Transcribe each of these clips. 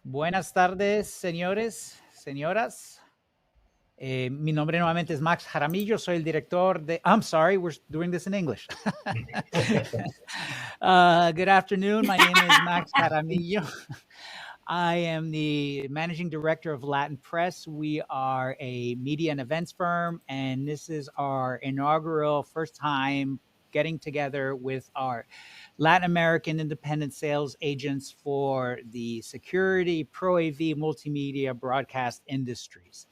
Buenas tardes, señores, señoras. Mi nombre nuevamente es Max Jaramillo. Soy el director de... I'm sorry, we're doing this in English. Good afternoon. My name is Max Jaramillo. I am the managing director of Latin Press. We are a media and events firm, and this is our inaugural first time getting together with our Latin American independent sales agents for the security, pro AV, multimedia broadcast industries.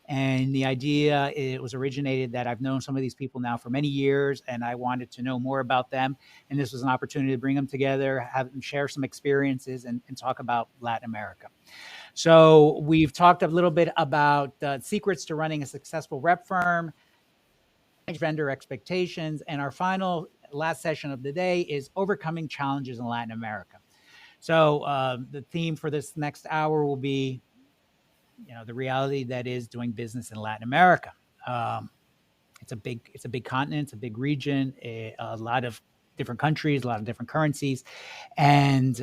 And the idea, it was originated that I've known some of these people now for many years, and I wanted to know more about them. And this was an opportunity to bring them together, have them share some experiences, and talk about Latin America. So we've talked a little bit about secrets to running a successful rep firm, vendor expectations, and our final last session of the day is overcoming challenges in Latin America. So the theme for this next hour will be, the reality that is doing business in Latin America. It's a big continent, it's a big region, a lot of different countries, a lot of different currencies. And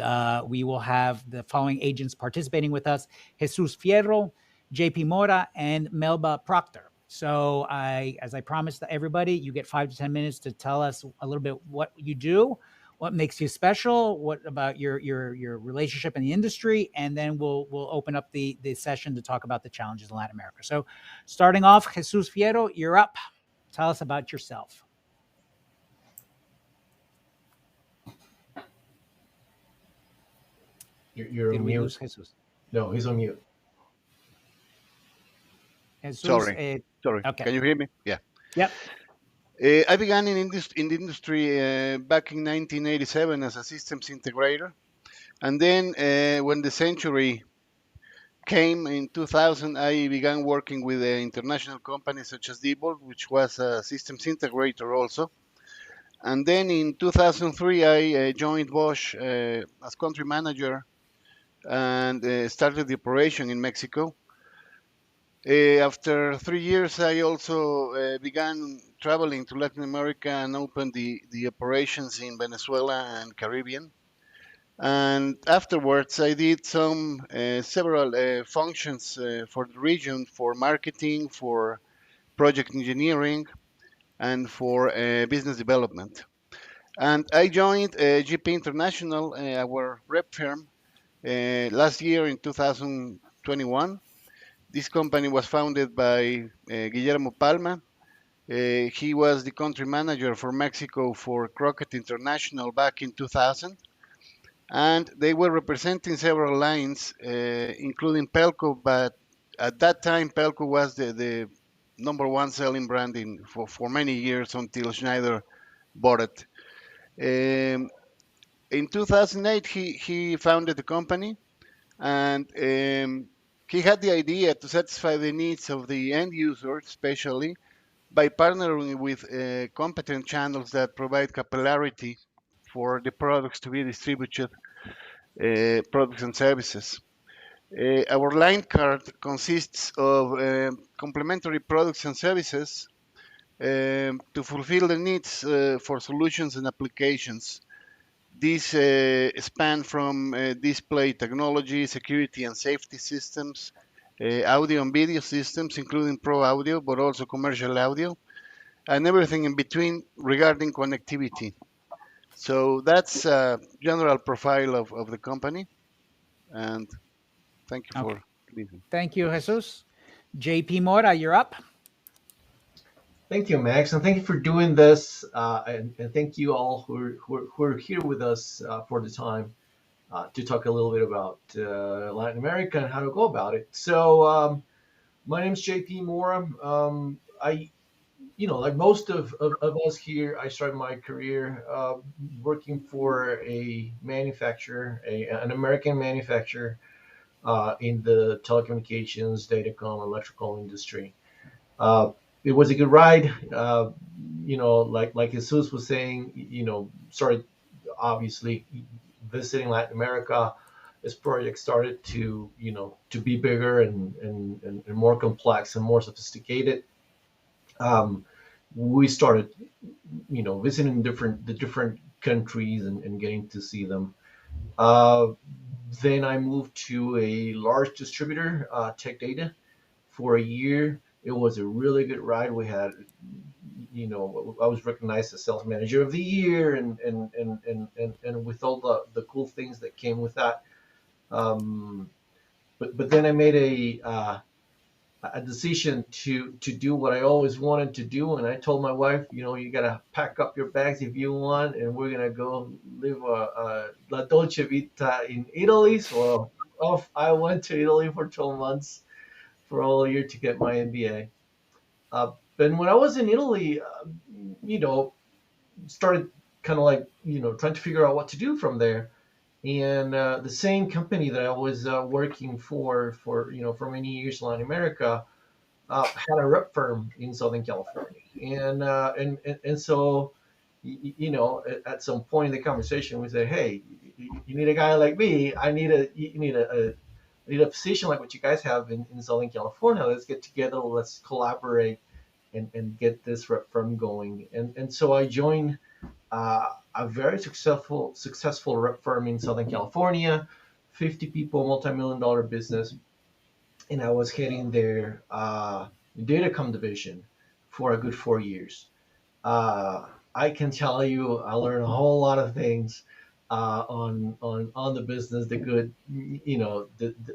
we will have the following agents participating with us: Jesus Fierro, JP Mora, and Melba Proctor. So as I promised everybody, you get 5 to 10 minutes to tell us a little bit what you do, what makes you special, what about your relationship in the industry, and then we'll open up the session to talk about the challenges in Latin America. So starting off, Jesus Fierro, you're up. Tell us about yourself. You're on mute. Jesus? No, he's on mute. Jesus, Sorry. Okay. Can you hear me? Yeah. Yep. I began in the industry back in 1987 as a systems integrator. And then when the century came in 2000, I began working with international companies such as Diebold, which was a systems integrator also. And then in 2003, I joined Bosch as country manager and started the operation in Mexico. After 3 years, I also began traveling to Latin America and opened the operations in Venezuela and Caribbean. And afterwards, I did several functions for the region, for marketing, for project engineering, and for business development. And I joined GP International, our rep firm, last year in 2021. This company was founded by Guillermo Palma. He was the country manager for Mexico for Crockett International back in 2000. And they were representing several lines, including Pelco, but at that time, Pelco was the number one selling brand for many years until Schneider bought it. In 2008, he founded the company, and he had the idea to satisfy the needs of the end user, especially by partnering with competent channels that provide capillarity for the products to be distributed, products and services. Our line card consists of complementary products and services to fulfill the needs for solutions and applications. These span from display technology, security and safety systems, audio and video systems, including pro audio, but also commercial audio, and everything in between regarding connectivity. So that's a general profile of the company. And thank you for listening. Thank you, Jesus. JP Mora, you're up. Thank you, Max, and thank you for doing this, and thank you all who are here with us for the time to talk a little bit about Latin America and how to go about it. So, my name is JP Mora. Like most of us here, I started my career working for a manufacturer, an American manufacturer in the telecommunications, datacom, electrical industry. It was a good ride. Like Jesus was saying, started obviously visiting Latin America. This project started to be bigger and more complex and more sophisticated. We started visiting the different countries and getting to see them. Then I moved to a large distributor, Tech Data, for a year. It was a really good ride. We had, I was recognized as sales manager of the year, and with all the cool things that came with that. Um, but then I made a decision to do what I always wanted to do, and I told my wife, you gotta pack up your bags if you want, and we're gonna go live a La Dolce Vita in Italy. So off I went to Italy for 12 months for all year to get my MBA. And when I was in Italy, you know, started kind of like trying to figure out what to do from there. And the same company that I was working for many years in Latin America had a rep firm in Southern California, and so at some point in the conversation we said, hey, you need a guy like me. I need a position like what you guys have in Southern California. Let's get together. Let's collaborate and get this rep firm going. And so I joined a very successful rep firm in Southern California, 50 people, multi-million dollar business, and I was heading their datacom division for a good 4 years. I can tell you, I learned a whole lot of things on the business, the good,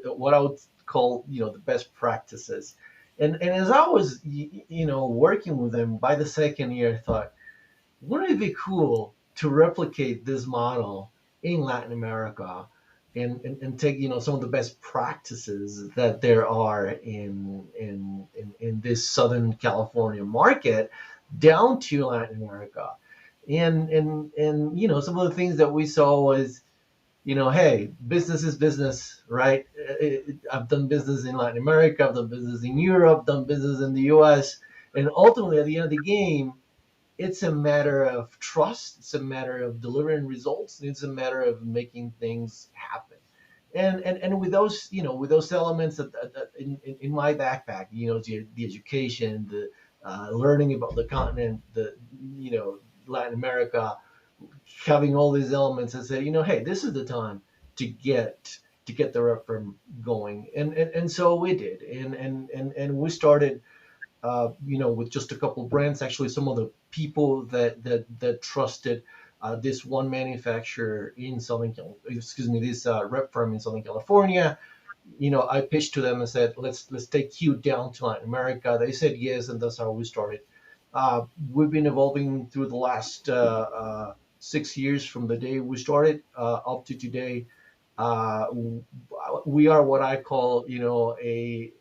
what I would call the best practices. And as I was working with them, by the second year, I thought, wouldn't it be cool to replicate this model in Latin America and take some of the best practices that there are in this Southern California market down to Latin America. And some of the things that we saw was, hey, business is business, right? I've done business in Latin America, I've done business in Europe, done business in the US, and ultimately at the end of the game, it's a matter of trust. It's a matter of delivering results. It's a matter of making things happen. And with those with those elements in my backpack, the education, the learning about the continent, the Latin America, having all these elements, and say, hey, this is the time to get the rep firm going, and so we did, and we started with just a couple brands. Actually, some of the people that trusted this one manufacturer in this rep firm in Southern California. I pitched to them and said, let's take you down to Latin America. They said yes, and that's how we started. We've been evolving through the last 6 years from the day we started up to today. Uh, we are what I call, an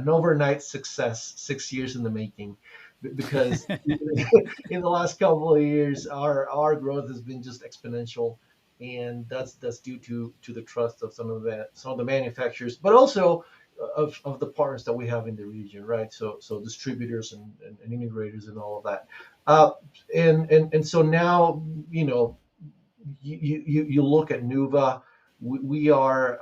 overnight success, 6 years in the making, because in the last couple of years, our growth has been just exponential, and that's due to the trust of some of the manufacturers, but also of the partners that we have in the region, right? So distributors and integrators and all of that, and so now you look at Nuva. We are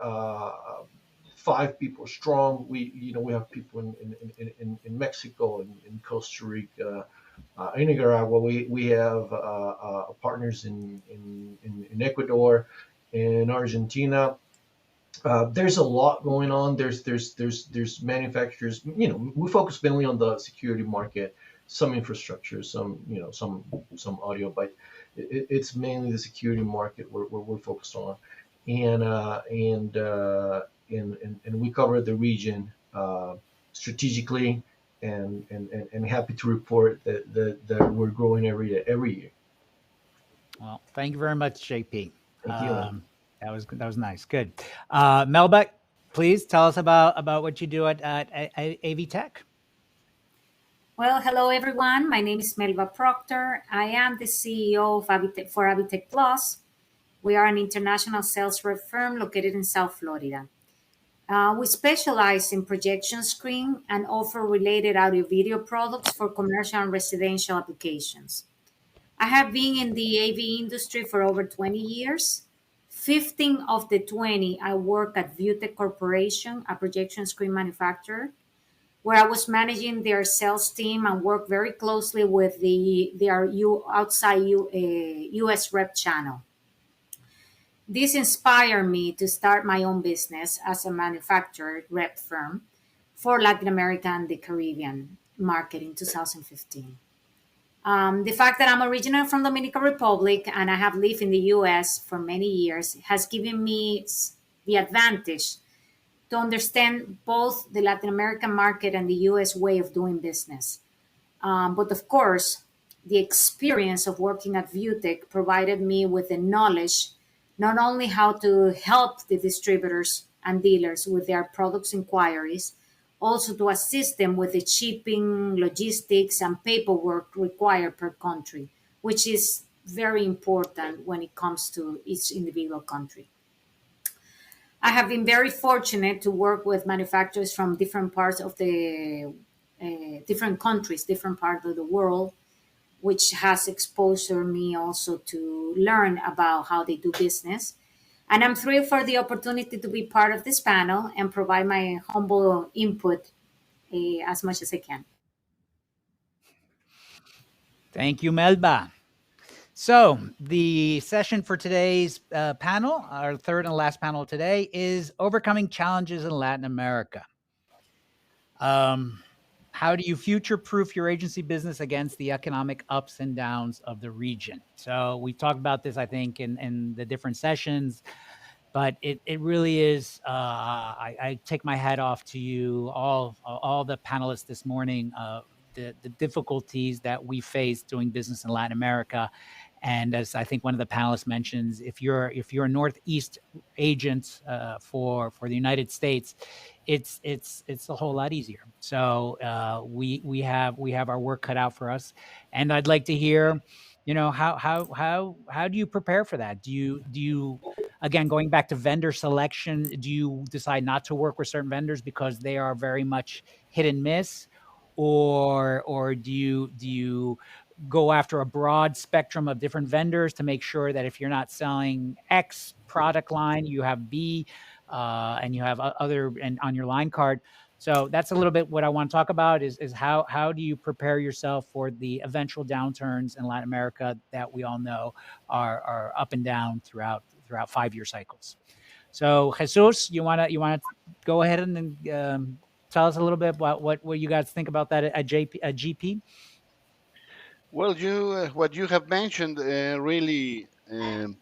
5 people strong. We have people in Mexico and in Costa Rica, in Nicaragua. We have partners in Ecuador, in Argentina. There's a lot going on. There's manufacturers. We focus mainly on the security market, some infrastructure, some audio, but it's mainly the security market where we're focused on, and we cover the region strategically, and happy to report that we're growing every year. Well, thank you very much, JP. Thank you. That was nice. Good. Melbeck, please tell us about what you do at AV Tech. Well, hello everyone. My name is Melba Proctor. I am the CEO of for Avitech Plus. We are an international sales rep firm located in South Florida. We specialize in projection screen and offer related audio video products for commercial and residential applications. I have been in the AV industry for over 20 years. 15 of the 20, I work at Viewtech Corporation, a projection screen manufacturer, where I was managing their sales team and worked very closely with their outside US rep channel. This inspired me to start my own business as a manufacturer rep firm for Latin America and the Caribbean market in 2015. The fact that I'm originally from Dominican Republic and I have lived in the US for many years has given me the advantage to understand both the Latin American market and the US way of doing business. But of course, the experience of working at Viewtech provided me with the knowledge not only how to help the distributors and dealers with their products inquiries, also to assist them with the shipping, logistics, and paperwork required per country, which is very important when it comes to each individual country. I have been very fortunate to work with manufacturers from different parts of the different countries, different parts of the world, which has exposed me also to learn about how they do business. And I'm thrilled for the opportunity to be part of this panel and provide my humble input as much as I can. Thank you, Melba. So, the session for today's panel, our third and last panel today, is Overcoming Challenges in Latin America. How do you future-proof your agency business against the economic ups and downs of the region? So, we talked about this, I think, in the different sessions, but it really is. I take my hat off to you, all the panelists this morning. The difficulties that we face doing business in Latin America. And as I think one of the panelists mentions, if you're a Northeast agent for the United States, it's a whole lot easier. So we have our work cut out for us, and I'd like to hear, how do you prepare for that? Do you again, going back to vendor selection, do you decide not to work with certain vendors because they are very much hit and miss? Or do you go after a broad spectrum of different vendors to make sure that if you're not selling X product line, you have B, and you have other and on your line card? So that's a little bit what I want to talk about is how do you prepare yourself for the eventual downturns in Latin America that we all know are up and down throughout 5-year cycles. So Jesus, you wanna go ahead and tell us a little bit about what you guys think about that at GP? Well, what you have mentioned really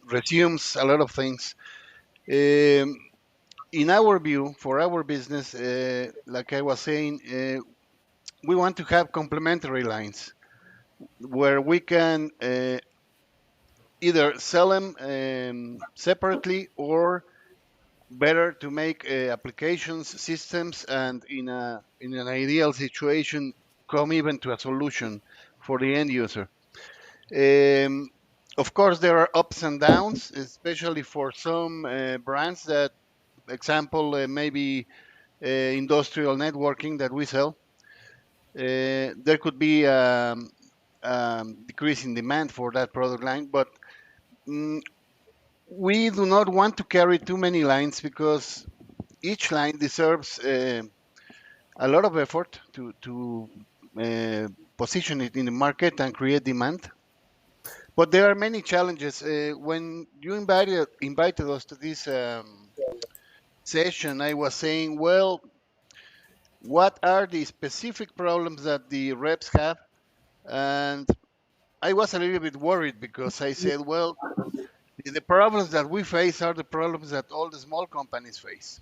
resumes a lot of things. In our view, for our business, like I was saying, we want to have complementary lines where we can either sell them separately or better to make applications, systems, and in an ideal situation, come even to a solution for the end user. Of course, there are ups and downs, especially for some brands that, example, maybe industrial networking that we sell. There could be decrease in demand for that product line, but we do not want to carry too many lines because each line deserves a lot of effort to position it in the market and create demand. But there are many challenges. When you invited us to this session, I was saying, well, what are the specific problems that the reps have? And I was a little bit worried because I said, well, the problems that we face are the problems that all the small companies face.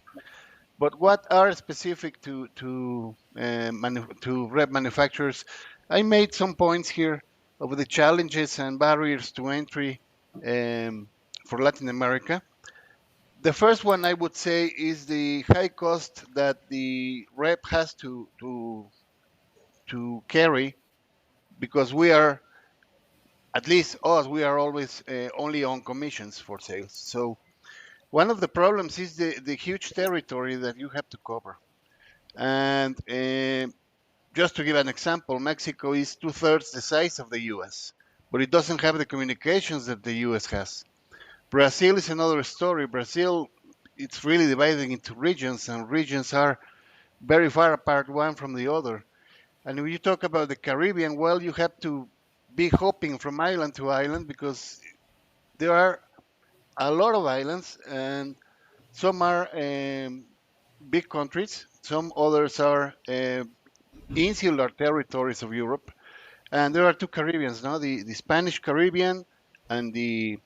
But what are specific to rep manufacturers? I made some points here of the challenges and barriers to entry for Latin America. The first one I would say is the high cost that the rep has to carry, because we are, at least us, we are always only on commissions for sales. So one of the problems is the huge territory that you have to cover. And just to give an example, Mexico is 2/3 the size of the US, but it doesn't have the communications that the US has. Brazil is another story. Brazil, it's really divided into regions, and regions are very far apart one from the other. And when you talk about the Caribbean, well, you have to be hopping from island to island because there are a lot of islands, and some are big countries, some others are insular territories of Europe, and there are two Caribbeans now, the Spanish Caribbean and the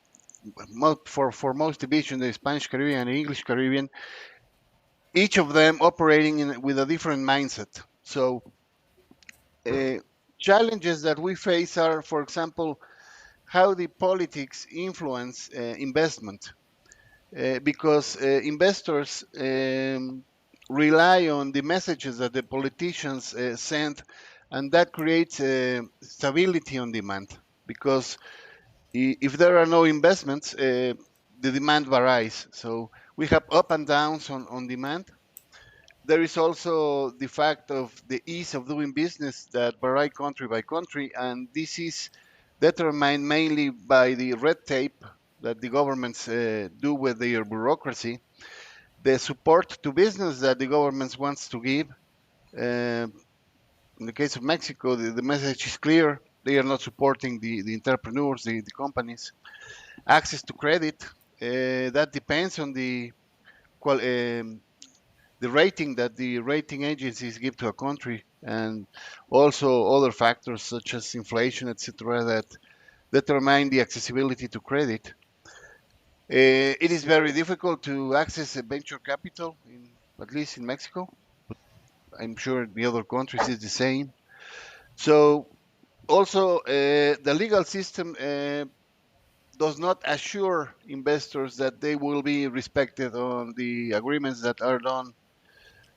for most division, the Spanish Caribbean and the English Caribbean, each of them operating with a different mindset. So uh, challenges that we face are, for example, how the politics influence investment, because investors rely on the messages that the politicians send, and that creates stability on demand. Because if there are no investments, the demand varies. So we have up and downs on demand. There is also the fact of the ease of doing business that vary country by country, and this is determined mainly by the red tape that the governments do with their bureaucracy, the support to business that the governments wants to give. Uh, in the case of Mexico, the message is clear. They are not supporting the entrepreneurs, the companies. Access to credit, that depends on the rating that the rating agencies give to a country, and also other factors such as inflation, etc., that determine the accessibility to credit. It is very difficult to access a venture capital, at least in Mexico. I'm sure the other countries is the same. So also the legal system does not assure investors that they will be respected on the agreements that are done.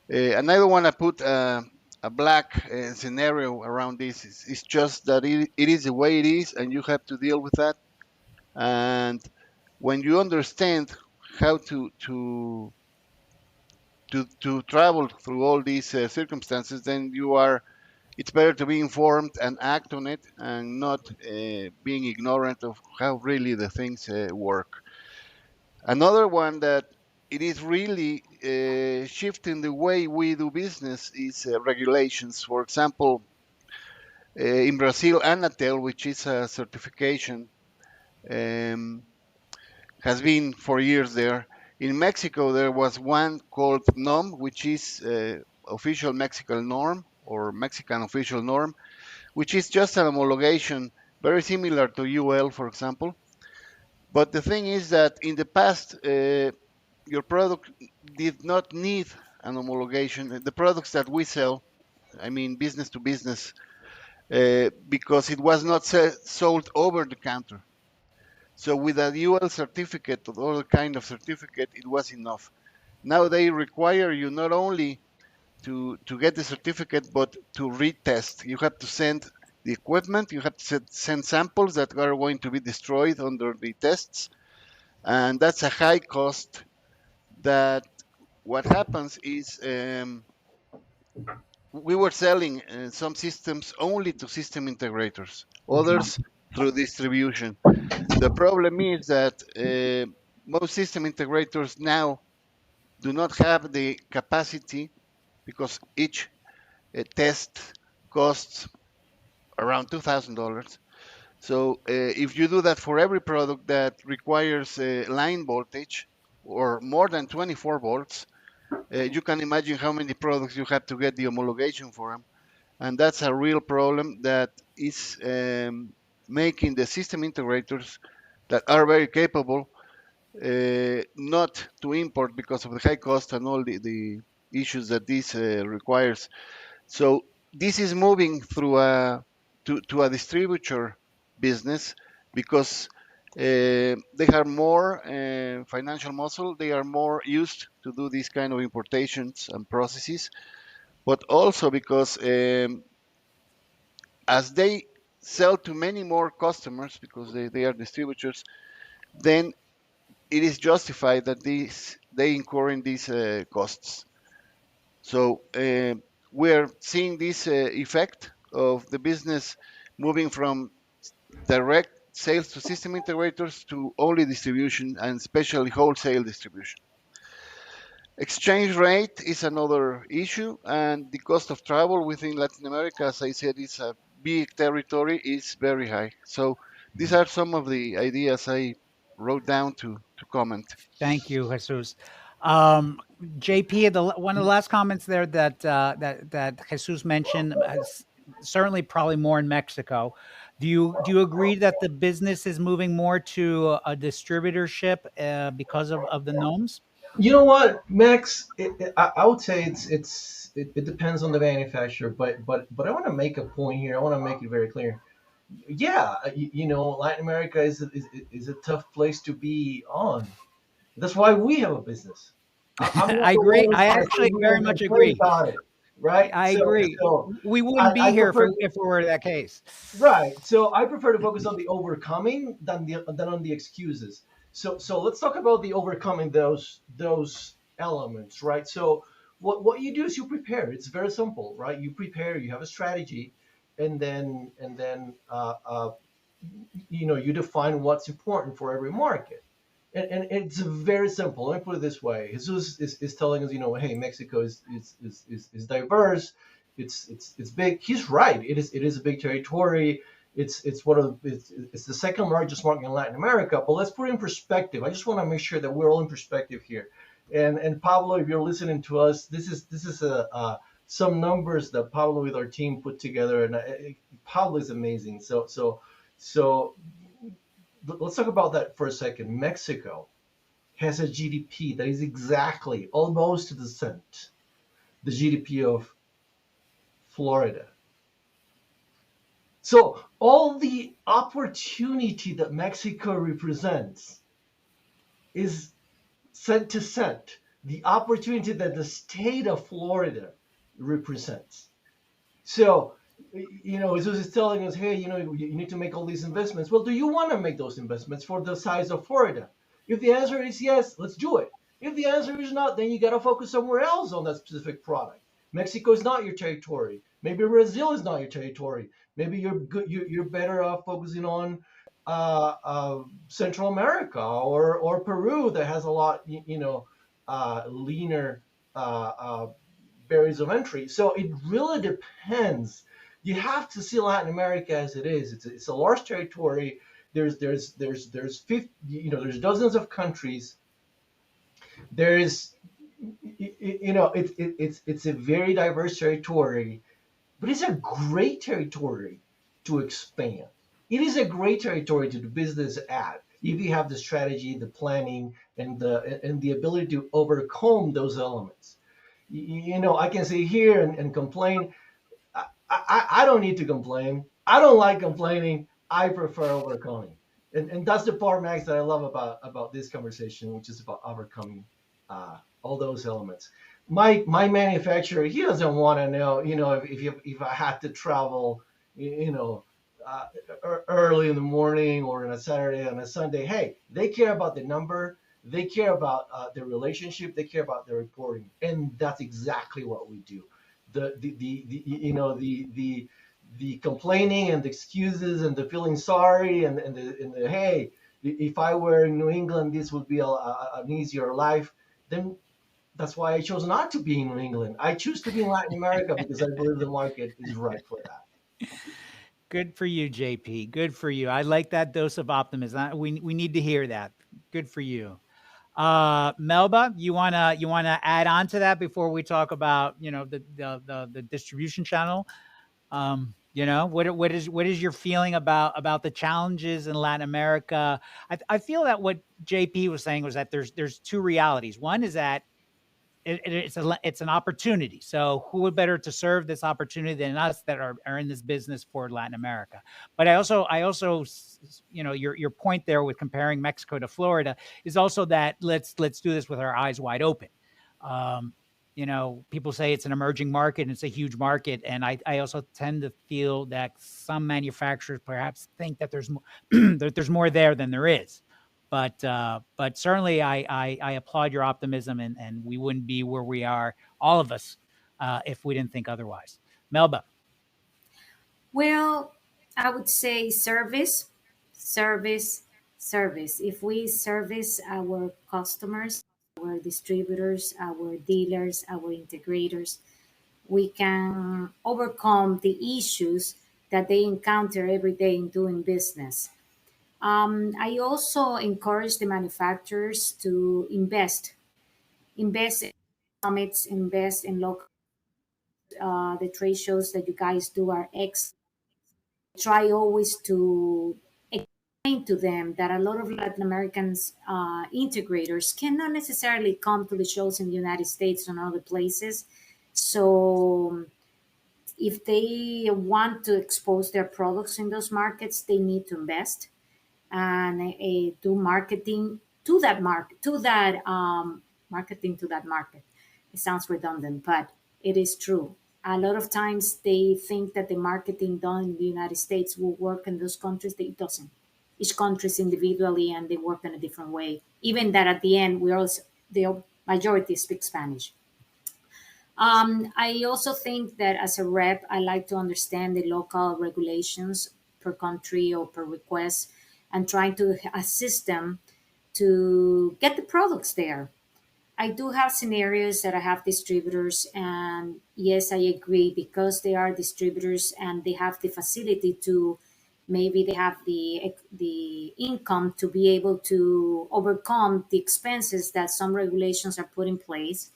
And I don't want to put a black scenario around this. It's just that it is the way it is, and you have to deal with that. And when you understand how to travel through all these circumstances, then it's better to be informed and act on it, and not being ignorant of how really the things work. Another one that it is really shifting the way we do business is regulations. For example, in Brazil, Anatel, which is a certification, um, has been for years there. In Mexico, there was one called NOM, which is official Mexican norm, or Mexican official norm, which is just an homologation, very similar to UL, for example. But the thing is that in the past, your product did not need an homologation. The products that we sell, I mean business to business, because it was not sold over the counter. So with a UL certificate or other kind of certificate, it was enough. Now they require you not only to get the certificate, but to retest. You have to send the equipment, you have to send samples that are going to be destroyed under the tests, and that's a high cost. That what happens is we were selling some systems only to system integrators, others through distribution. The problem is that most system integrators now do not have the capacity, because each test costs around $2,000. So if you do that for every product that requires line voltage or more than 24 volts, you can imagine how many products you have to get the homologation for them. And that's a real problem that is making the system integrators that are very capable not to import because of the high cost and all the issues that this requires. So this is moving through to a distributor business, because they have more financial muscle. They are more used to do these kind of importations and processes, but also because as they sell to many more customers, because they are distributors, then it is justified that they incur in these costs. So we're seeing this effect of the business moving from direct sales to system integrators to only distribution, and especially wholesale distribution. Exchange rate is another issue, and the cost of travel within Latin America, as I said, is a big territory, is very high. So these are some of the ideas I wrote down to comment. Thank you, Jesus. JP, one of the last comments there that Jesus mentioned, certainly probably more in Mexico. Do you agree that the business is moving more to a distributorship because of the gnomes? You know what, Max? I would say it depends on the manufacturer, but I want to make a point here. I want to make it very clear. Yeah, Latin America is a tough place to be on. That's why we have a business. I'm not I the agree. one I I sit actually here very and much complain agree. about it, right? I So agree. so We wouldn't I be here prefer if it were that case. right. So I prefer to focus on the overcoming than on the excuses. So let's talk about the overcoming those elements, right? So what you do is you prepare. It's very simple, right? You prepare. You have a strategy, and then you define what's important for every market. And it's very simple. Let me put it this way: Jesus is telling us, hey, Mexico is diverse. It's big. He's right. It is a big territory. It's the second largest market in Latin America. But let's put it in perspective. I just want to make sure that we're all in perspective here. And Pablo, if you're listening to us, this is some numbers that Pablo with our team put together, and Pablo is amazing. So let's talk about that for a second. Mexico has a GDP that is exactly, almost to the cent, the GDP of Florida. So all the opportunity that Mexico represents is cent to cent the opportunity that the state of Florida represents. So, Jesus is telling us, hey, you need to make all these investments. Well, do you want to make those investments for the size of Florida? If the answer is yes, let's do it. If the answer is not, then you got to focus somewhere else on that specific product. Mexico is not your territory. Maybe Brazil is not your territory. Maybe you're good. You're better off focusing on Central America or Peru that has a lot, leaner barriers of entry. So it really depends. You have to see Latin America as it is. It's a large territory. There's 50, there's dozens of countries. There's it's a very diverse territory, but it's a great territory to expand. It is a great territory to do business at if you have the strategy, the planning, and the ability to overcome those elements. I can sit here and complain. I don't need to complain. I don't like complaining. I prefer overcoming. And that's the part, Max, that I love about this conversation, which is about overcoming all those elements. My manufacturer, he doesn't want to know, if I had to travel, you know, uh, early in the morning or on a Saturday on a Sunday. Hey, they care about the number. They care about the relationship. They care about the reporting, and that's exactly what we do. The complaining and the excuses and the feeling sorry and the hey, if I were in New England, this would be an easier life. Then that's why I chose not to be in New England. I choose to be in Latin America because I believe the market is right for that. Good for you, JP. Good for you. I like that dose of optimism. We need to hear that. Good for you. Melba, you wanna add on to that before we talk about the distribution channel? What is your feeling about the challenges in Latin America? I feel that what JP was saying was that there's two realities. One is that it's an opportunity. So who would better to serve this opportunity than us that are in this business for Latin America? But I also your point there with comparing Mexico to Florida is also that let's do this with our eyes wide open. Um, people say it's an emerging market and it's a huge market, and I also tend to feel that some manufacturers perhaps think that there's more that there's more there than there is. But certainly I applaud your optimism, and we wouldn't be where we are, all of us, if we didn't think otherwise. Melba. Well, I would say service, service, service. If we service our customers, our distributors, our dealers, our integrators, we can overcome the issues that they encounter every day in doing business. I also encourage the manufacturers to invest in summits, invest in local. The trade shows that you guys do are excellent. Try always to explain to them that a lot of Latin Americans integrators cannot necessarily come to the shows in the United States and other places. So if they want to expose their products in those markets, they need to invest and do marketing to that market, marketing to that market. It sounds redundant, but it is true. A lot of times they think that the marketing done in the United States will work in those countries. It doesn't. Each country is individually and they work in a different way. Even that at the end, we also the majority speak Spanish. I also think that as a rep, I like to understand the local regulations per country or per request and trying to assist them to get the products there. I do have scenarios that I have distributors, and yes, I agree because they are distributors and they have the facility to maybe they have the income to be able to overcome the expenses that some regulations are put in place,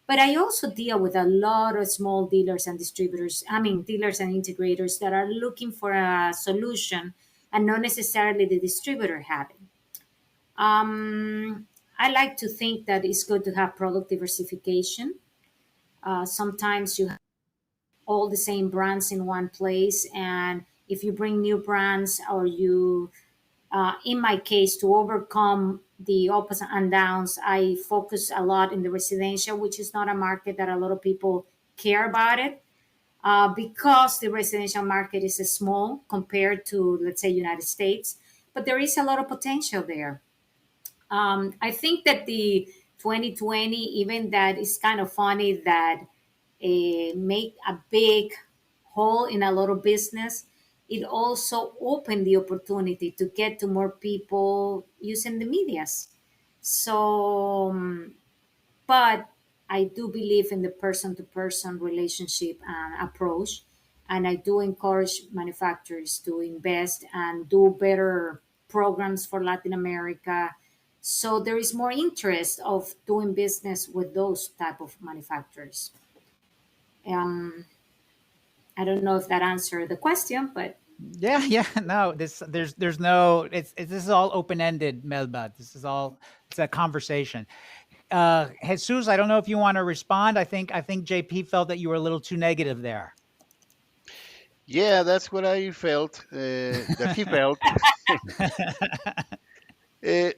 but I also deal with a lot of small dealers and distributors, I mean, dealers and integrators that are looking for a solution and not necessarily the distributor having. I like to think that it's good to have product diversification. Sometimes you have all the same brands in one place, and if you bring new brands or you in my case, to overcome the ups and downs, I focus a lot in the residential, which is not a market that a lot of people care about it because the residential market is small compared to, let's say, United States. But there is a lot of potential there. I think that the 2020, even that is kind of funny that make a big hole in a lot of business, it also opened the opportunity to get to more people using the medias. So, but I do believe in the person to person relationship and approach. And I do encourage manufacturers to invest and do better programs for Latin America. So there is more interest of doing business with those type of manufacturers. Um, I don't know if that answered the question, but Yeah, yeah. No, there's no. It's this is all open ended, Melba. This is all. It's a conversation. Jesus, I don't know if you want to respond. I think JP felt that you were a little too negative there. Yeah, that's what I felt that he felt. Uh,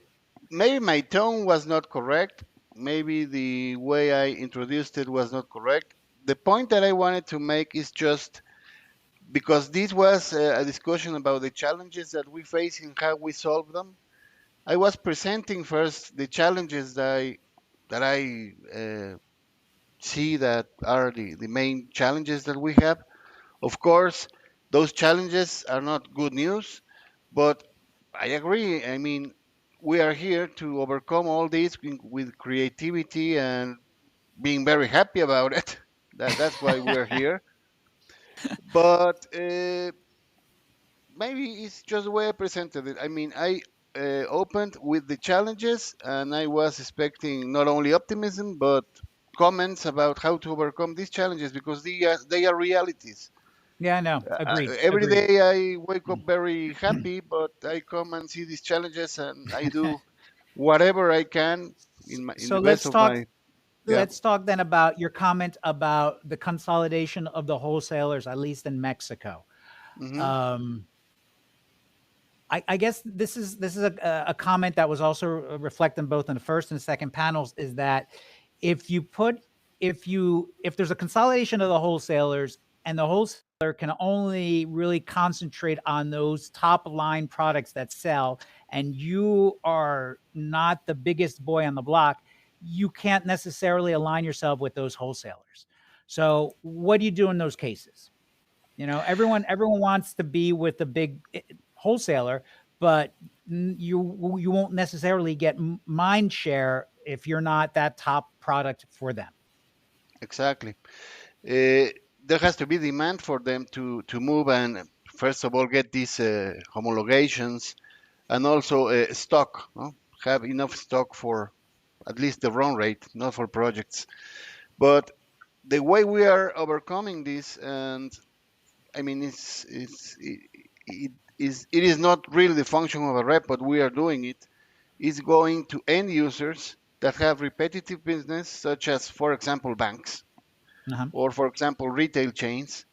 Maybe my tone was not correct. Maybe the way I introduced it was not correct. The point that I wanted to make is just because this was a discussion about the challenges that we face and how we solve them. I was presenting first the challenges that I see that are the main challenges that we have. Of course, those challenges are not good news, but I agree. I mean, we are here to overcome all this with creativity and being very happy about it. That's why we're here. But maybe it's just the way I presented it. I mean, I opened with the challenges, and I was expecting not only optimism but comments about how to overcome these challenges because they are realities. Yeah, no, agreed, Every agreed. day I wake up very happy, but I come and see these challenges, and I do whatever I can in So the best let's of talk. my yeah. Let's talk then about your comment about the consolidation of the wholesalers, at least in Mexico. Hmm. Um, I guess this is a comment that was also reflected both in the first and second panels. Is that if you put if there's a consolidation of the wholesalers and the wholesaler can only really concentrate on those top line products that sell, and you are not the biggest boy on the block, you can't necessarily align yourself with those wholesalers. So what do you do in those cases? Everyone wants to be with the big wholesaler, but you won't necessarily get mind share if you're not that top product for them. Exactly. Uh, there has to be demand for them to move and first of all get these homologations and also stock. No? Have enough stock for at least the run rate, not for projects. But the way we are overcoming this, and I mean, it is not really the function of a rep, but we are doing it, is going to end users that have repetitive business, such as, for example, banks Uh-huh. or, for example, retail chains.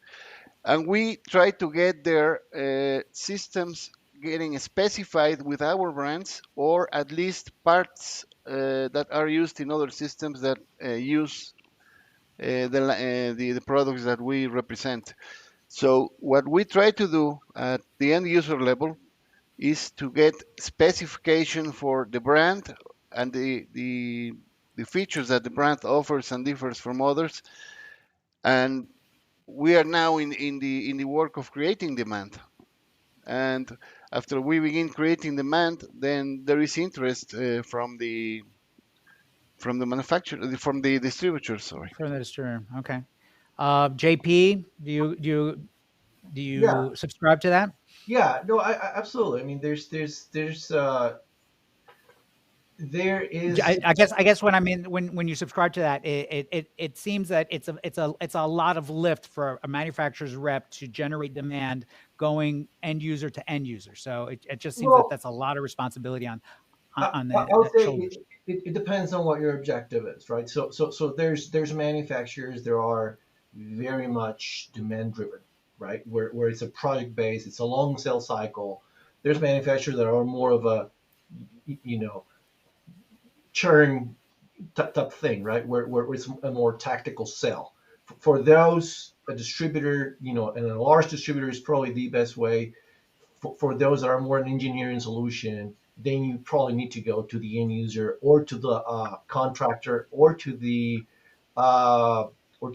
And we try to get their systems getting specified with our brands, or at least parts that are used in other systems that use the products that we represent. So what we try to do at the end user level is to get specification for the brand and the features that the brand offers and differs from others. And we are now in the work of creating demand. And after we begin creating demand, then there is interest from the manufacturer, from the distributor. Sorry. From the distributor. Okay. JP, do Yeah, you subscribe to that? yeah, no, I absolutely. I mean, there is. I guess when I mean when you subscribe to that, it seems that it's a lot of lift for a manufacturer's rep to generate demand going end user to end user. So it just seems that Well, that's a lot of responsibility on on, I, on I the would say shoulders. it depends on what your objective is, right? So there's manufacturers. There are very much demand driven, right? Where it's a project based, it's a long sales cycle. There's manufacturers that are more of a, you know, churn type thing, right? Where it's a more tactical sell. For those, a distributor, and a large distributor is probably the best way. For those that are more an engineering solution, then you probably need to go to the end user or to the contractor uh, or to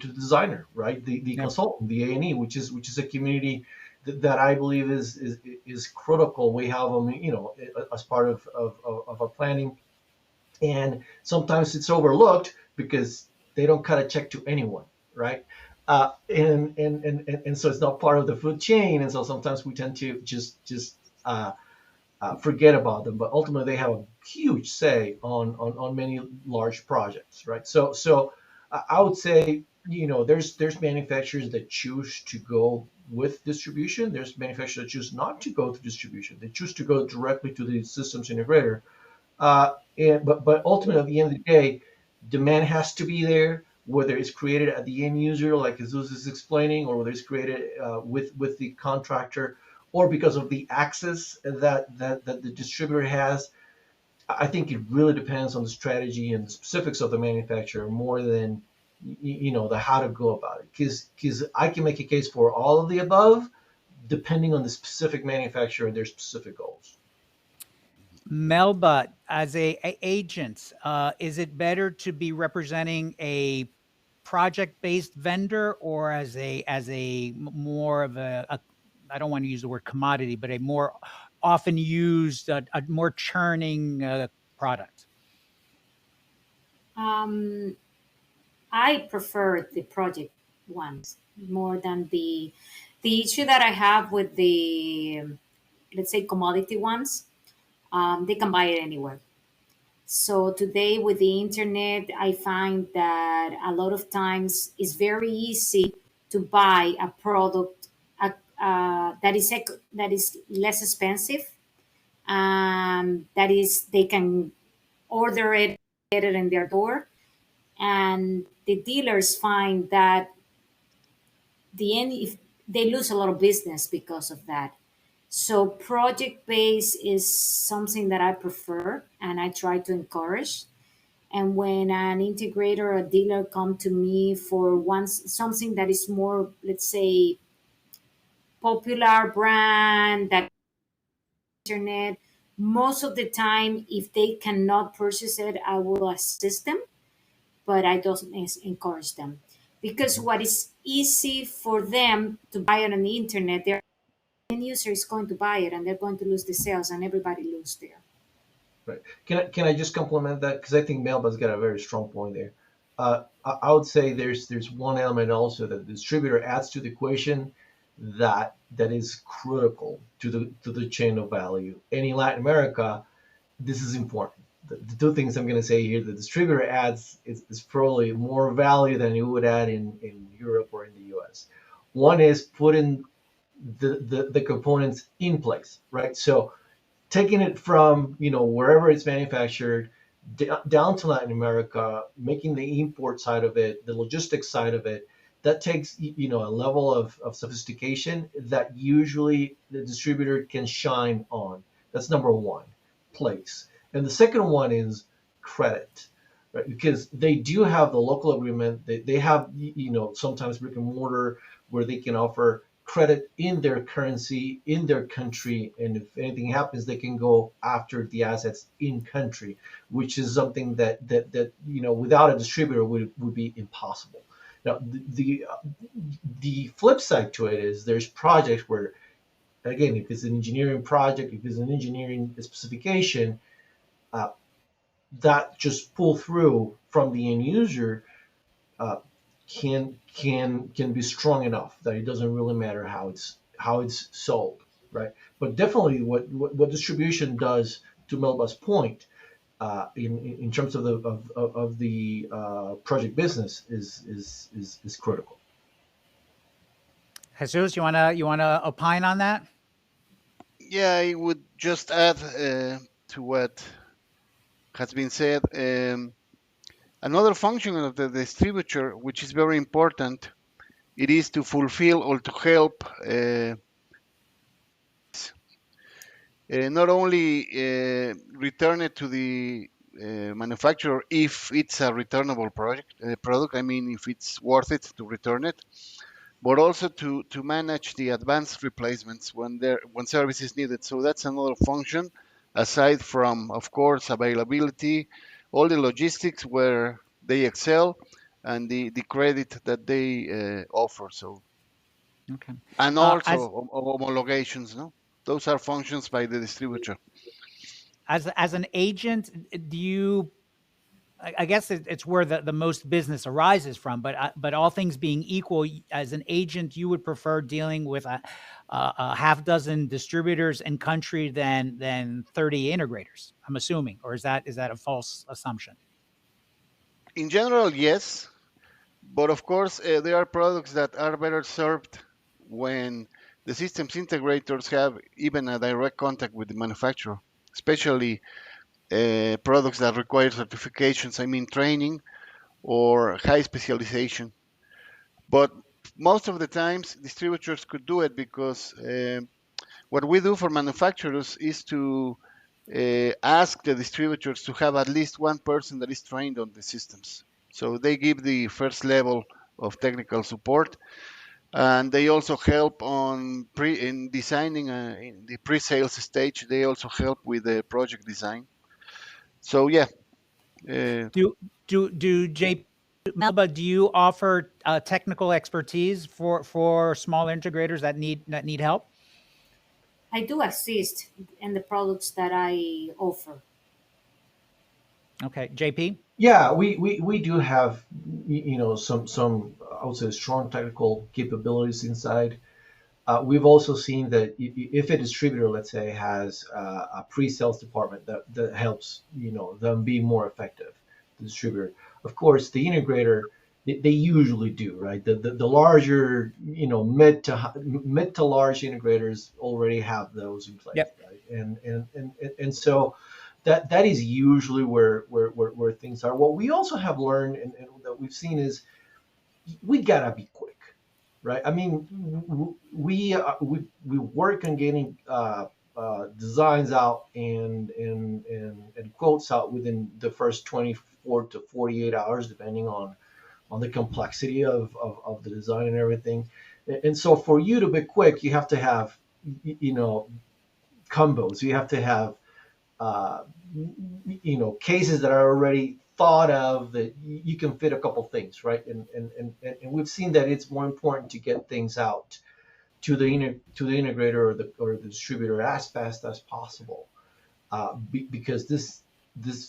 the designer, right? The Yeah. consultant, the A&E, which is a community that I believe is critical. We have them, as part of our planning, and sometimes it's overlooked because they don't cut a check to anyone, right? And so it's not part of the food chain, and so sometimes we tend to just forget about them. But ultimately, they have a huge say on many large projects, right? So I would say, there's manufacturers that choose to go with distribution. There's manufacturers that choose not to go to distribution. They choose to go directly to the systems integrator. But ultimately, at the end of the day, demand has to be there, whether it's created at the end user, like Jesus is explaining, or whether it's created with the contractor, or because of the access that the distributor has. I think it really depends on the strategy and the specifics of the manufacturer more than the how to go about it. Because I can make a case for all of the above, depending on the specific manufacturer and their specific goals. Melba, as a agent, is it better to be representing a project-based vendor or as a more of a I don't want to use the word commodity, but a more often used, a more churning product? Um, I prefer the project ones more than the issue that I have with the, let's say, commodity ones. They can buy it anywhere. So today with the internet, I find that a lot of times it's very easy to buy a product that is less expensive, that is they can order it, get it in their door, and the dealers find that the end if they lose a lot of business because of that. So project base is something that I prefer and I try to encourage. And when an integrator or a dealer come to me for something that is more, let's say, popular brand that internet, most of the time, if they cannot purchase it, I will assist them, but I don't encourage them because what is easy for them to buy it on the internet, their end user is going to buy it and they're going to lose the sales and everybody lose there. Right. Can I just complement that, because I think Melba's got a very strong point there. I would say there's one element also that the distributor adds to the equation that that is critical to the chain of value. And in Latin America, this is important. The two things I'm going to say here: the distributor adds is probably more value than you would add in Europe or in the U.S. One is putting the components in place, right? So taking it from wherever it's manufactured down to Latin America, making the import side of it, the logistics side of it, that takes a level of sophistication that usually the distributor can shine on. That's number one, place. And the second one is credit, right? Because they do have the local agreement. They have sometimes brick and mortar where they can offer credit in their currency in their country, and if anything happens they can go after the assets in country, which is something that without a distributor would be impossible. Now the flip side to it is there's projects where, again, if it's an engineering project, if it's an engineering specification, uh, that just pull through from the end user uh, can be strong enough that it doesn't really matter how it's sold, right? But definitely, what distribution does, to Melba's point, in terms of the project business is critical. Jesus, you wanna opine on that? Yeah, I would just add to what has been said. Another function of the distributor, which is very important, it is to fulfill or to help not only return it to the manufacturer if it's a returnable product. I mean, if it's worth it to return it, but also to manage the advanced replacements when service is needed. So that's another function, aside from, of course, availability, all the logistics where they excel, and the credit that they offer. So, Okay. and As also homologations, no? Those are functions by the distributor. as an agent, do you? I guess it's where the most business arises from. But all things being equal, as an agent, you would prefer dealing with a half dozen distributors in country than 30 integrators. I'm assuming, or is that a false assumption? In general, yes, but of course, there are products that are better served when the systems integrators have even a direct contact with the manufacturer, especially products that require certifications, I mean training or high specialization. But most of the times, distributors could do it because what we do for manufacturers is to ask the distributors to have at least one person that is trained on the systems. So they give the first level of technical support, and they also help in designing in the pre-sales stage. They also help with the project design. So yeah, Do J Melba, do you offer technical expertise for small integrators that need help? I do assist in the products that I offer. Okay, JP. Yeah, we do have some I would say strong technical capabilities inside. We've also seen that if a distributor, let's say, has a pre-sales department that helps them be more effective, the distributor. Of course, the integrator, they usually do, right. The larger mid to large integrators already have those in place, Yep. right? And so that is usually where things are. What we also have learned and that we've seen is we gotta be quick, right? I mean, we work on getting designs out and quotes out within the first 24 to 48 hours, depending on the complexity of the design and everything. And so for you to be quick, you have to have combos. You have to have uh, cases that are already thought of that you can fit a couple things, right? And we've seen that it's more important to get things out to the integrator or the distributor as fast as possible, because this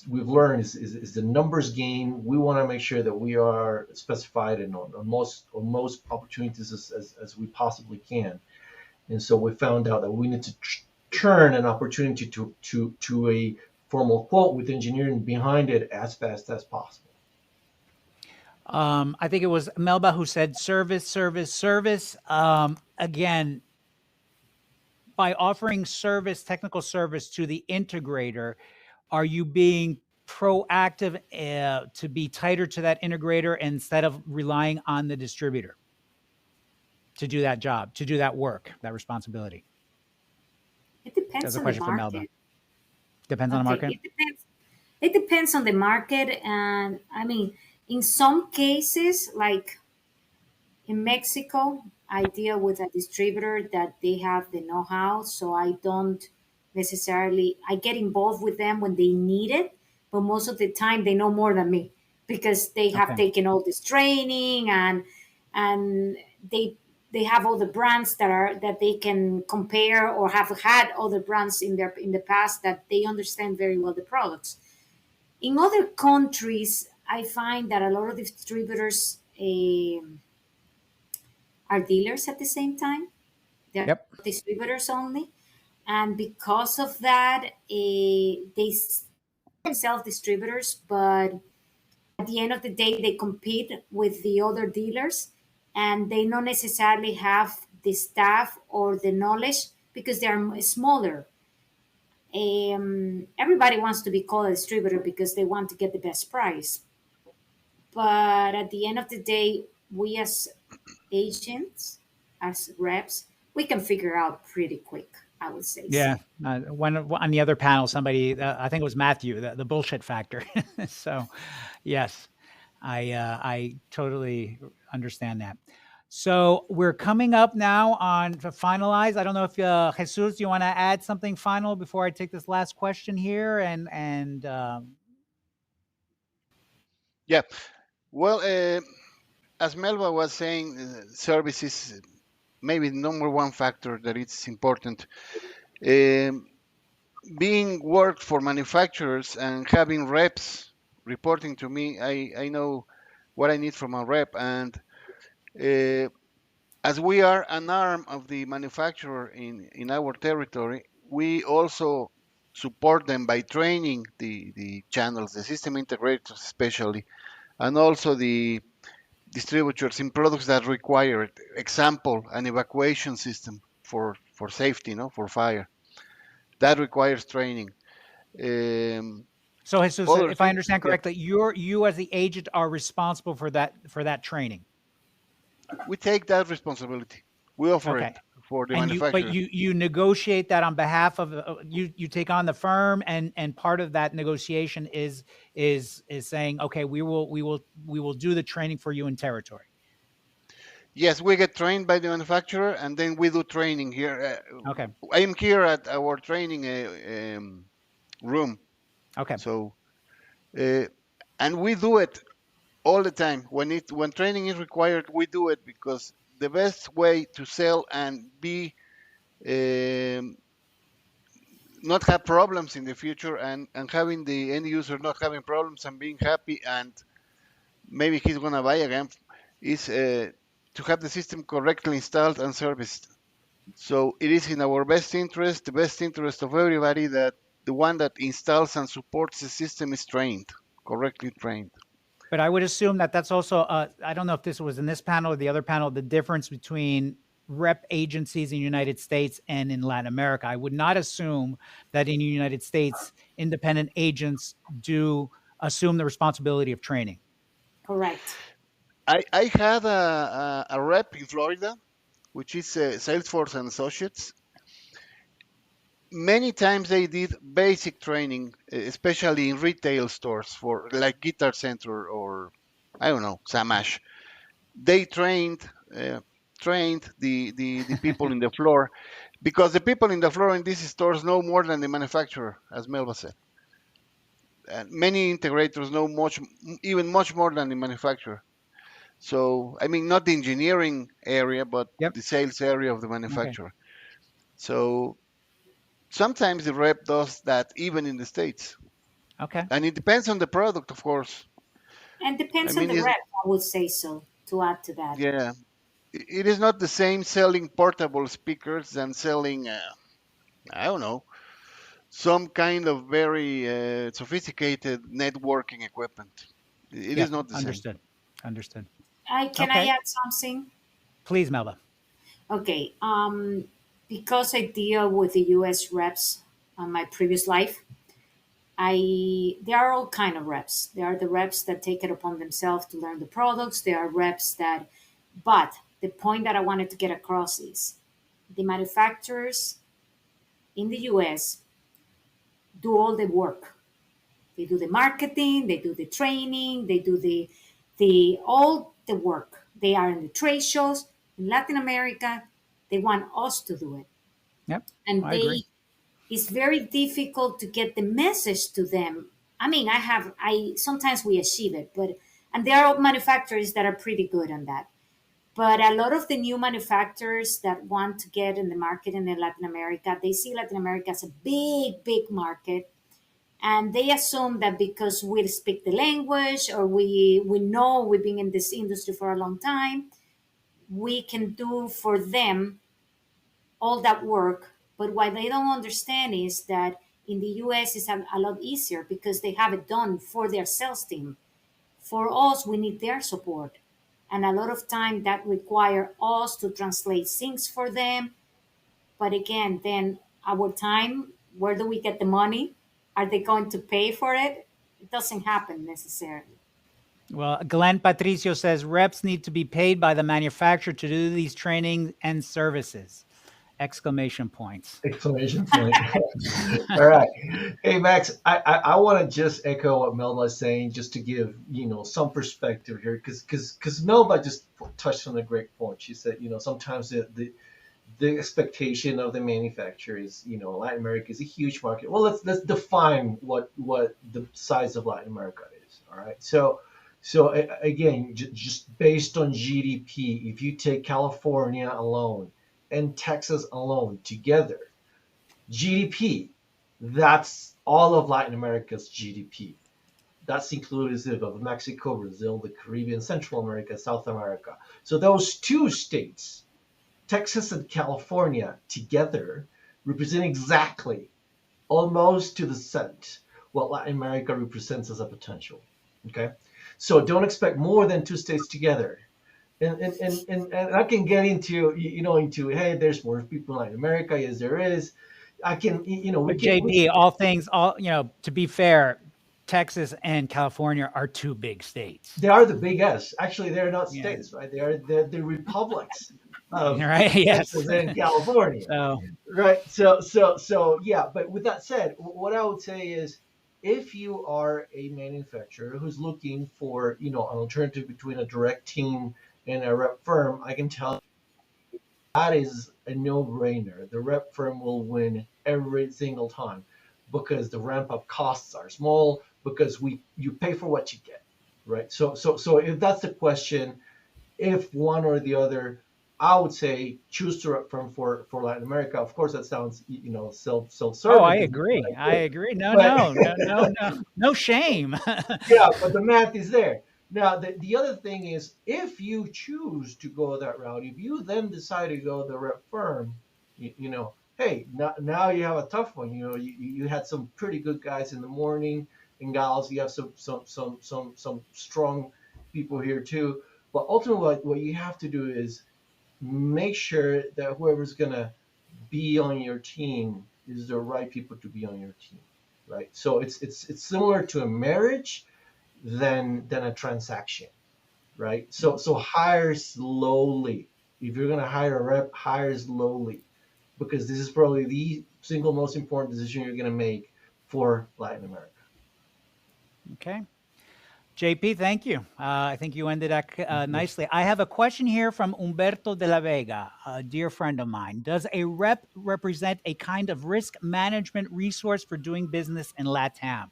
we've learned is the numbers game. We want to make sure that we are specified in on most opportunities as we possibly can. And so we found out that we need to turn an opportunity to a formal quote with engineering behind it as fast as possible. I think it was Melba who said service, service, service. Again, by offering service, technical service to the integrator, are you being proactive to be tighter to that integrator instead of relying on the distributor to do that job, to do that work, that responsibility? It depends That's a on the question for Melba. market. Depends on the Okay, market. it depends. It depends on the market, and I mean, in some cases, like in Mexico, I deal with a distributor that they have the know-how, so I don't necessarily I get involved with them when they need it, but most of the time they know more than me because they have Okay. taken all this training and they have all the brands that they can compare or have had other brands in the past that they understand very well the products. In other countries, I find that a lot of distributors are dealers at the same time. They're Yep. distributors only, and because of that, they themselves distributors, but at the end of the day, they compete with the other dealers, and they not necessarily have the staff or the knowledge because they are smaller. Everybody wants to be called a distributor because they want to get the best price. But at the end of the day, we as agents, as reps, we can figure out pretty quick. I would say Yeah. so. One on the other panel, somebody, I think it was Matthew, the bullshit factor. So, yes, I totally understand that. So we're coming up now on to finalize. I don't know if Jesus, you want to add something final before I take this last question here, and Yeah. Well, as Melba was saying, service is maybe the number one factor that it's important. Um, Being worked for manufacturers and having reps reporting to me, I know what I need from a rep. And uh, as we are an arm of the manufacturer in our territory, we also support them by training the channels, the system integrators especially, and also the distributors in products that require it. Example, an evacuation system for safety, for fire. That requires training. Um, so Jesus, Other if I things, understand yeah, correctly, you as the agent are responsible for that training. we take that responsibility. We offer Okay. it for the And but manufacturer. you negotiate that on behalf of you take on the firm, and part of that negotiation is saying, okay, we will do the training for you in territory. Yes, we get trained by the manufacturer, and then we do training here. Okay. I am here at our training room, Okay. so uh, and we do it all the time. When training is required, we do it because the best way to sell and be um, not have problems in the future, and having the end user not having problems and being happy, and maybe he's gonna buy again, is to have the system correctly installed and serviced. So it is in our best interest, the best interest of everybody, that the one that installs and supports the system is trained, correctly trained. But I would assume that that's also I don't know if this was in this panel or the other panel, the difference between rep agencies in the United States and in Latin America. I would not assume that in the United States, independent agents do assume the responsibility of training. Correct. I had a rep in Florida, which is Salesforce and Associates. Many times they did basic training, especially in retail stores for like Guitar Center or I don't know, Samash. They uh, trained the people in the floor, because the people in the floor in these stores know more than the manufacturer, as Melba said. And many integrators know even much more than the manufacturer. So, I mean, not the engineering area, but Yep. the sales area of the Okay. manufacturer. So sometimes the rep does that even in the States. Okay. And it depends on the product, of course. And I depends on mean, the rep, I would say so, to add to that. yeah. it is not the same selling portable speakers than selling, I don't know, some kind of very sophisticated networking equipment. It is Yep, not the same. understood. Understood. Can I Okay, add something? please, Melba. Okay. Because I deal with the U.S. reps on my previous life, there are all kind of reps. There are the reps that take it upon themselves to learn the products. There are reps that, but the point that I wanted to get across is the manufacturers in the U.S. do all the work. They do the marketing, they do the training, they do the all the work. They are in the trade shows. In Latin America, they want us to do it. Yep, And I agree. it's very difficult to get the message to them. I mean, I sometimes we achieve it, but and there are manufacturers that are pretty good on that. But a lot of the new manufacturers that want to get in the market in Latin America, they see Latin America as a big, big market, and they assume that because we speak the language or we know we've been in this industry for a long time, we can do for them all that work. But what they don't understand is that in the US it's a lot easier because they have it done for their sales team. For us, we need their support. And a lot of time that require us to translate things for them. But again, then our time, where do we get the money? Are they going to pay for it? It doesn't happen necessarily. Well, Glenn Patricio says reps need to be paid by the manufacturer to do these training and services. Exclamation points. Exclamation point. All right. Hey, Max, I want to just echo what Melba is saying, just to give, some perspective here, because Melba just touched on a great point. She said, sometimes the expectation of the manufacturer is, Latin America is a huge market. Well, let's define what the size of Latin America is. All right. Again, just based on GDP, if you take California alone and Texas alone together, GDP, that's all of Latin America's GDP. That's inclusive of Mexico, Brazil, the Caribbean, Central America, South America. So those two states, Texas and California together, represent exactly, almost to the cent, what Latin America represents as a potential. Okay, so don't expect more than two states together. And I can get into, into, hey, there's more people in Latin America. Yes, there is. I can, we But can. JP, all things, to be fair, Texas and California are two big states. They are the big S. Actually, they're not Yeah. states, right? They are the republics of Right? Yes. Texas and California. So, Right. So yeah. But with that said, what I would say is, if you are a manufacturer who's looking for, an alternative between a direct team and a rep firm, I can tell you that is a no-brainer. The rep firm will win every single time, because the ramp-up costs are small, because you pay for what you get, right? So if that's the question, if one or the other, I would say choose to rep firm for Latin America. Of course, that sounds, oh, I self-serving. agree. I agree. No, But no, no, no, no, no shame. yeah, but the math is there. Now, the other thing is, if you choose to go that route, if you then decide to go the rep firm, hey, now you have a tough one. You had some pretty good guys in the morning and gals. You have some strong people here too. But ultimately, what you have to do is make sure that whoever's gonna be on your team is the right people to be on your team, right? So it's similar to a marriage than a transaction, right? So hire slowly. If you're gonna hire a rep, hire slowly, because this is probably the single most important decision you're gonna make for Latin America. Okay. JP, thank you. I think you ended that nicely. I have a question here from Humberto de la Vega, a dear friend of mine. Does a rep represent a kind of risk management resource for doing business in Latam?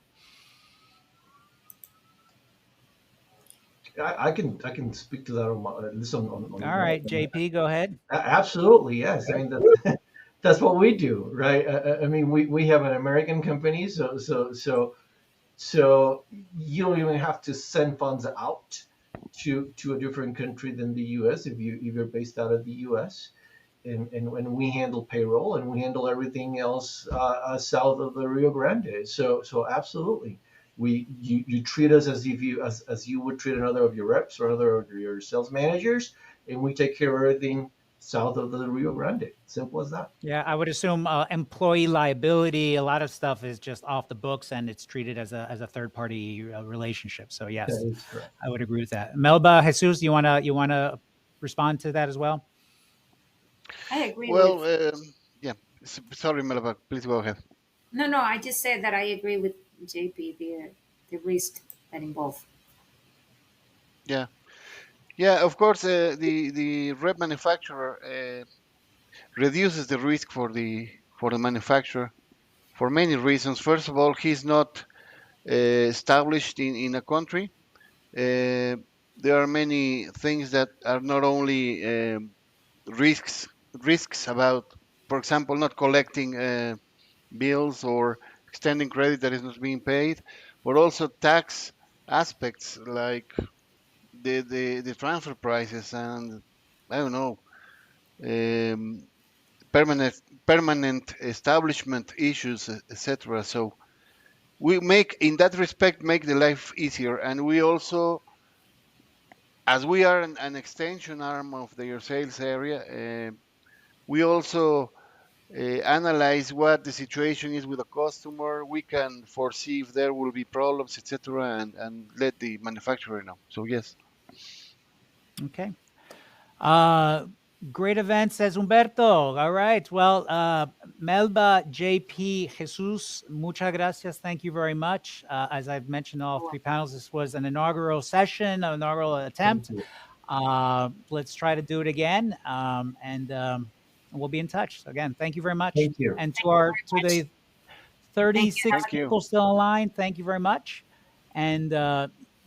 I can speak to that on this on All right, JP, go ahead. Absolutely, yes. I mean, that's what we do, right? I mean, we have an American company, so you don't even have to send funds out. to a different country than the U.S. if you're based out of the U.S. And when we handle payroll and we handle everything else south of the Rio Grande. So absolutely, you treat us as if as you would treat another of your reps or another of your sales managers, and we take care of everything south of the Rio Grande. Simple as that. Yeah, I would assume employee liability. A lot of stuff is just off the books, and it's treated as a third party relationship. So yes, That is correct. I would agree with that. Melba, Jesus, you wanna respond to that as well? I agree Well, with. yeah. Sorry, Melba, please go ahead. No. I just said that I agree with JP, the risk that involved. Yeah, yeah. Of course, the rep manufacturer reduces the risk for the manufacturer for many reasons. First of all, he's not established in a country. There are many things that are not only risks about, for example, not collecting bills or extending credit that is not being paid, but also tax aspects like the transfer prices and I don't know um, permanent establishment issues, etc. So we make in that respect make the life easier, and we also, as we are an extension arm of their sales area, we also analyze what the situation is with the customer. We can foresee if there will be problems, etc., and let the manufacturer know. So yes. Okay. Great event, says Humberto. All right. Well, Melba, JP, Jesus, muchas gracias. Thank you very much. As I've mentioned, all three panels, this was an inaugural session, an inaugural attempt. Let's try to do it again. And we'll be in touch. So again, thank you very much. Thank you. And to the 36 Thank you. people still online, thank you very much. And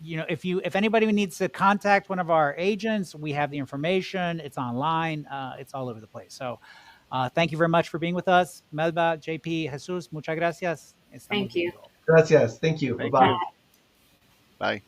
if anybody needs to contact one of our agents, we have the information. It's online. It's all over the place. So thank you very much for being with us. Melba, JP, Jesus, muchas gracias. Thank you. Gracias. Thank you. Thank Bye-bye. you. Bye.